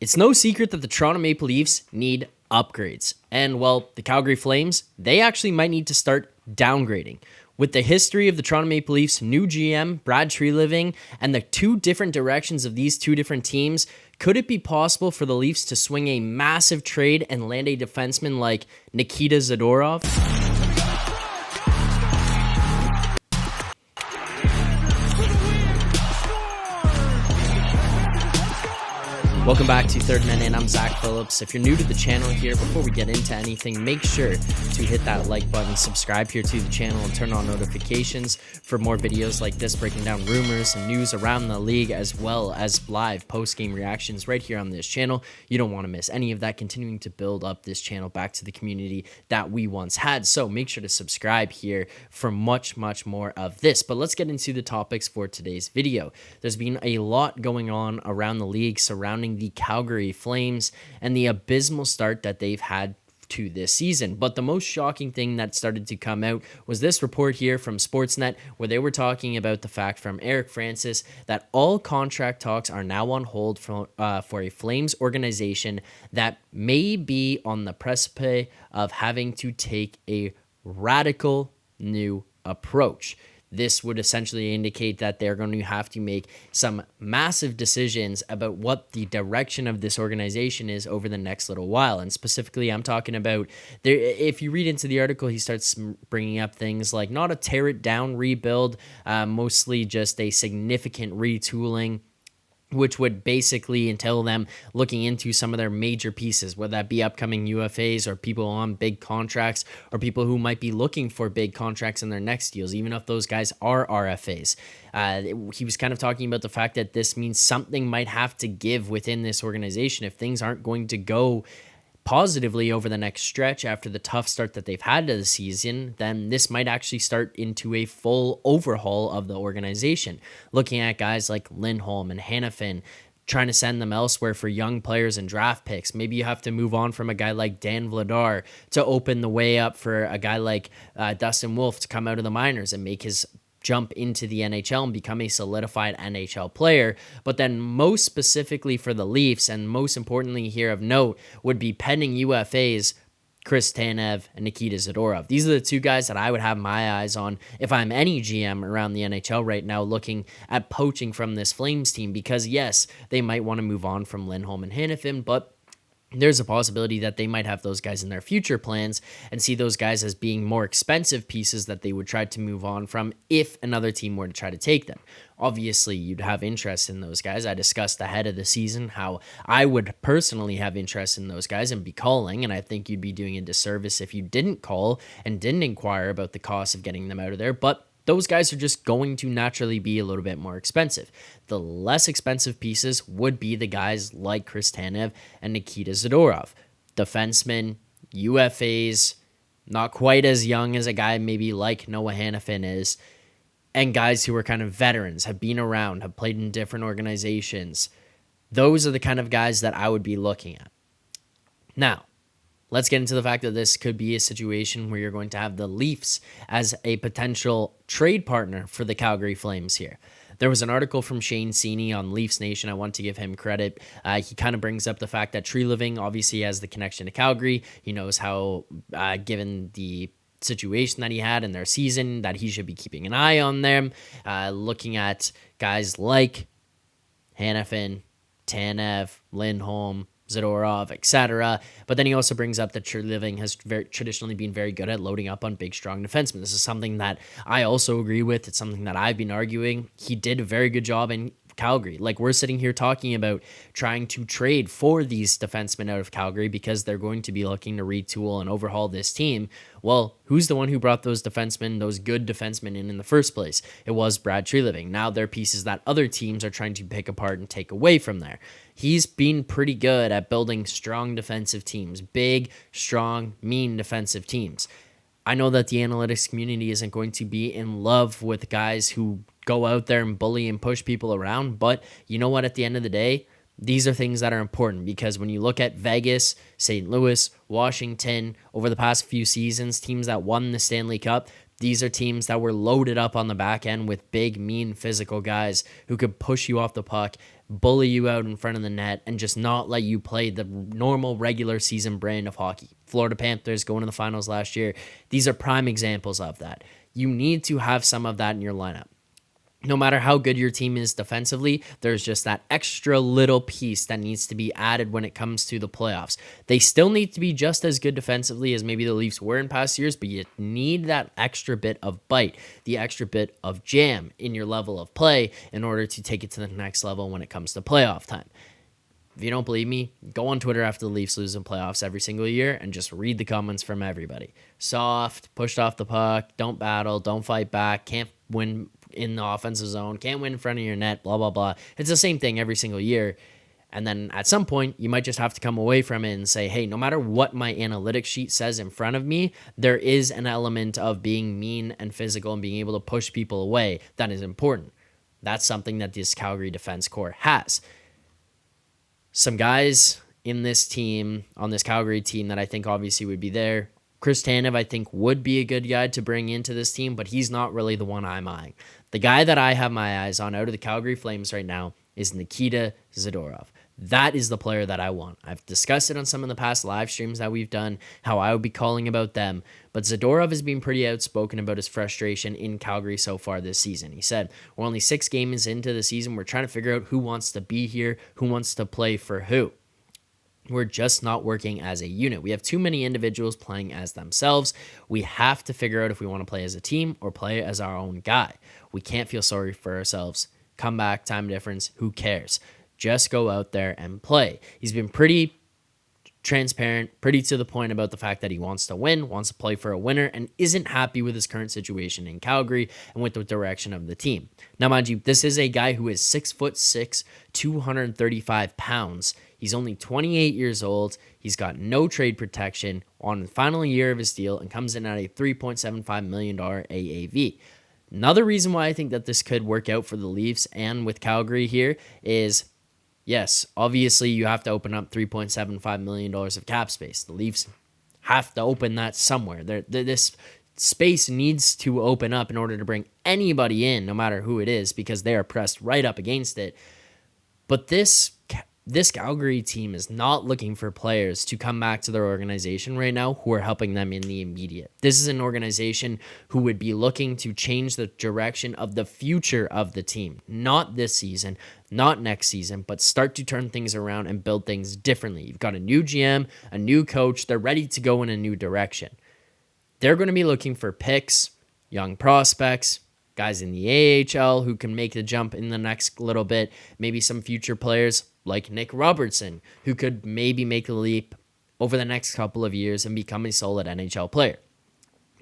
It's no secret that the Toronto Maple Leafs need upgrades. And, well, the Calgary Flames, they actually might need to start downgrading. With the history of the Toronto Maple Leafs, new GM, Brad Treliving, and the two different directions of these two different teams, could it be possible for the Leafs to swing a massive trade and land a defenseman like Nikita Zadorov? Welcome back to Third Man In. I'm Zack Phillips. If you're new to the channel here, before we get into anything, make sure to hit that like button, subscribe here to the channel, and turn on notifications for more videos like this, breaking down rumors and news around the league, as well as live post-game reactions right here on this channel. You don't want to miss any of that, continuing to build up this channel back to the community that we once had. So make sure to subscribe here for much more of this. But let's get into the topics for today's video. There's been a lot going on around the league surrounding the Calgary Flames and the abysmal start that they've had to this season. But the most shocking thing that started to come out was this report here from Sportsnet, where they were talking about the fact from Eric Francis that all contract talks are now on hold for a Flames organization that may be on the precipice of having to take a radical new approach. This would essentially indicate that they're going to have to make some massive decisions about what the direction of this organization is over the next little while. And specifically, I'm talking about, if you read into the article, he starts bringing up things like not a tear it down rebuild, mostly just a significant retooling, which would basically entail them looking into some of their major pieces, whether that be upcoming UFAs or people on big contracts or people who might be looking for big contracts in their next deals, even if those guys are RFAs. He was kind of talking about the fact that this means something might have to give within this organization if things aren't going to go positively over the next stretch after the tough start that they've had to the season. Then this might actually start into a full overhaul of the organization. Looking at guys like Lindholm and Hanifin, trying to send them elsewhere for young players and draft picks. Maybe you have to move on from a guy like Dan Vladar to open the way up for a guy like Dustin Wolf to come out of the minors and make his jump into the NHL and become a solidified NHL player. But then most specifically for the Leafs, and most importantly here of note, would be pending UFAs, Chris Tanev and Nikita Zadorov. These are the two guys that I would have my eyes on if I'm any GM around the NHL right now looking at poaching from this Flames team, because yes, they might want to move on from Lindholm and Hanifin, but there's a possibility that they might have those guys in their future plans and see those guys as being more expensive pieces that they would try to move on from if another team were to try to take them. Obviously, you'd have interest in those guys. I discussed ahead of the season how I would personally have interest in those guys and be calling, and I think you'd be doing a disservice if you didn't call and didn't inquire about the cost of getting them out of there. But those guys are just going to naturally be a little bit more expensive. The less expensive pieces would be the guys like Chris Tanev and Nikita Zadorov. Defensemen, UFAs, not quite as young as a guy maybe like Noah Hanifin is, and guys who are kind of veterans, have been around, have played in different organizations. Those are the kind of guys that I would be looking at. Now, let's get into the fact that this could be a situation where you're going to have the Leafs as a potential trade partner for the Calgary Flames here. There was an article from Shane Seeney on Leafs Nation. I want to give him credit. He kind of brings up the fact that Treliving obviously has the connection to Calgary. He knows how, given the situation that he had in their season, that he should be keeping an eye on them. Looking at guys like Hanifin, Tanev, Lindholm, Zadorov, etc. But then he also brings up that Treliving has traditionally been very good at loading up on big, strong defensemen. This is something that I also agree with. It's something that I've been arguing. He did a very good job in Calgary. Like, we're sitting here talking about trying to trade for these defensemen out of Calgary because they're going to be looking to retool and overhaul this team. Well, who's the one who brought those defensemen, those good defensemen in the first place? It was Brad Treliving. Now they're pieces that other teams are trying to pick apart and take away from there. He's been pretty good at building strong defensive teams, big, strong, mean defensive teams. I know that the analytics community isn't going to be in love with guys who go out there and bully and push people around, but you know what, at the end of the day, these are things that are important, because when you look at Vegas, St. Louis, Washington, over the past few seasons, teams that won the Stanley Cup, these are teams that were loaded up on the back end with big, mean, physical guys who could push you off the puck, bully you out in front of the net, and just not let you play the normal regular season brand of hockey. Florida Panthers going to the finals last year. These are prime examples of that. You need to have some of that in your lineup. No matter how good your team is defensively, there's just that extra little piece that needs to be added when it comes to the playoffs. They still need to be just as good defensively as maybe the Leafs were in past years, but you need that extra bit of bite, the extra bit of jam in your level of play in order to take it to the next level when it comes to playoff time. If you don't believe me, go on Twitter after the Leafs lose in playoffs every single year and just read the comments from everybody. Soft, pushed off the puck, don't battle, don't fight back, can't win in the offensive zone, can't win in front of your net, blah, blah, blah. It's the same thing every single year. And then at some point, you might just have to come away from it and say, hey, no matter what my analytics sheet says in front of me, there is an element of being mean and physical and being able to push people away that is important. That's something that this Calgary defense core has. Some guys in this team, on this Calgary team, that I think obviously would be there. Chris Tanev, I think, would be a good guy to bring into this team, but he's not really the one I'm eyeing. The guy that I have my eyes on out of the Calgary Flames right now is Nikita Zadorov. That is the player that I want. I've discussed it on some of the past live streams that we've done, how I would be calling about them, but Zadorov has been pretty outspoken about his frustration in Calgary so far this season. He said, we're only 6 games into the season. We're trying to figure out who wants to be here, who wants to play for who. We're just not working as a unit. We have too many individuals playing as themselves. We have to figure out if we want to play as a team or play as our own guy. We can't feel sorry for ourselves. Come back, time difference, who cares? Just go out there and play. He's been pretty transparent, pretty to the point about the fact that he wants to win, wants to play for a winner, and isn't happy with his current situation in Calgary and with the direction of the team. Now, mind you, this is a guy who is 6'6", 235 pounds. He's only 28 years old. He's got no trade protection on the final year of his deal and comes in at a $3.75 million AAV. Another reason why I think that this could work out for the Leafs and with Calgary here is, yes, obviously you have to open up $3.75 million of cap space. The Leafs have to open that somewhere. This space needs to open up in order to bring anybody in, no matter who it is, because they are pressed right up against it. But this Calgary team is not looking for players to come back to their organization right now who are helping them in the immediate. This is an organization who would be looking to change the direction of the future of the team. Not this season, not next season, but start to turn things around and build things differently. You've got a new GM, a new coach. They're ready to go in a new direction. They're going to be looking for picks, young prospects, guys in the AHL who can make the jump in the next little bit, maybe some future players like Nick Robertson, who could maybe make a leap over the next couple of years and become a solid NHL player.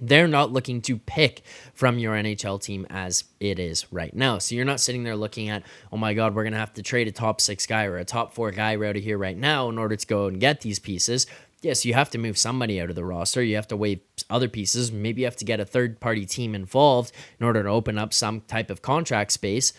They're not looking to pick from your NHL team as it is right now. So you're not sitting there looking at, oh my God, we're going to have to trade a top 6 guy or a top 4 guy out of here right now in order to go and get these pieces. Yes, you have to move somebody out of the roster. You have to waive other pieces. Maybe you have to get a third-party team involved in order to open up some type of contract space.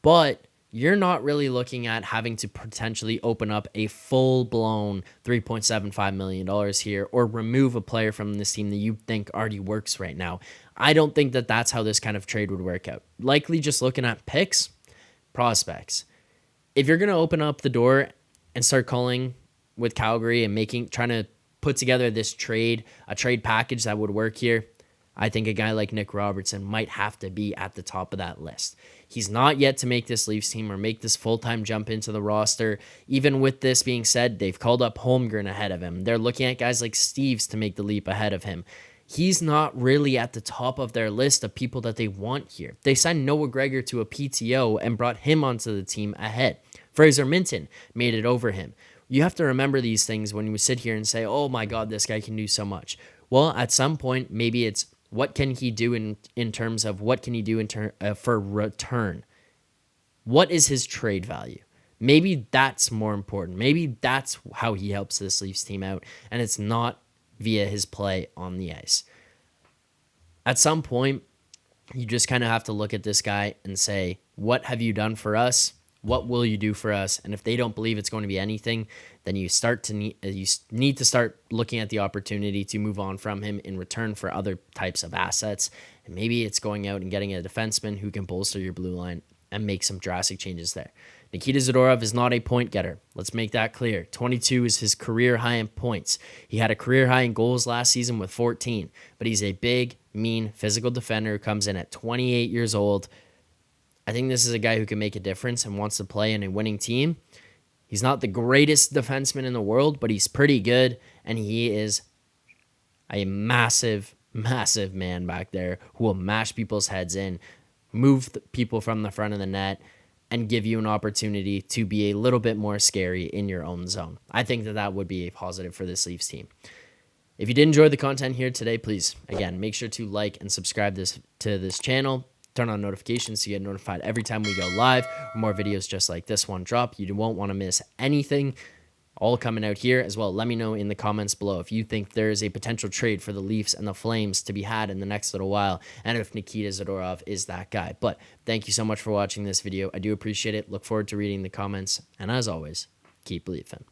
But you're not really looking at having to potentially open up a full-blown $3.75 million here or remove a player from this team that you think already works right now. I don't think that that's how this kind of trade would work out. Likely just looking at picks, prospects. If you're going to open up the door and start calling with Calgary and trying to put together this trade, a trade package that would work here, I think a guy like Nick Robertson might have to be at the top of that list. He's not yet to make this Leafs team or make this full-time jump into the roster. Even with this being said, they've called up Holmgren ahead of him. They're looking at guys like Steves to make the leap ahead of him. He's not really at the top of their list of people that they want here. They signed Noah Gregor to a PTO and brought him onto the team ahead. Fraser Minten made it over him. You have to remember these things when you sit here and say, oh my God, this guy can do so much. Well, at some point, maybe it's what can he do in terms of what can he do for return? What is his trade value? Maybe that's more important. Maybe that's how he helps this Leafs team out, and it's not via his play on the ice. At some point, you just kind of have to look at this guy and say, what have you done for us? What will you do for us? And if they don't believe it's going to be anything, then you need to start looking at the opportunity to move on from him in return for other types of assets. And maybe it's going out and getting a defenseman who can bolster your blue line and make some drastic changes there. Nikita Zadorov is not a point getter. Let's make that clear. 22 is his career high in points. He had a career high in goals last season with 14, but he's a big, mean, physical defender who comes in at 28 years old. I think this is a guy who can make a difference and wants to play in a winning team. He's not the greatest defenseman in the world, but he's pretty good, and he is a massive, massive man back there who will mash people's heads in, move people from the front of the net, and give you an opportunity to be a little bit more scary in your own zone. I think that would be a positive for this Leafs team. If you did enjoy the content here today, please, again, make sure to like and subscribe to this channel. Turn on notifications so you get notified every time we go live. More videos just like this one drop. You won't want to miss anything. All coming out here as well. Let me know in the comments below if you think there is a potential trade for the Leafs and the Flames to be had in the next little while, and if Nikita Zadorov is that guy. But thank you so much for watching this video. I do appreciate it. Look forward to reading the comments, and as always, keep Leafing.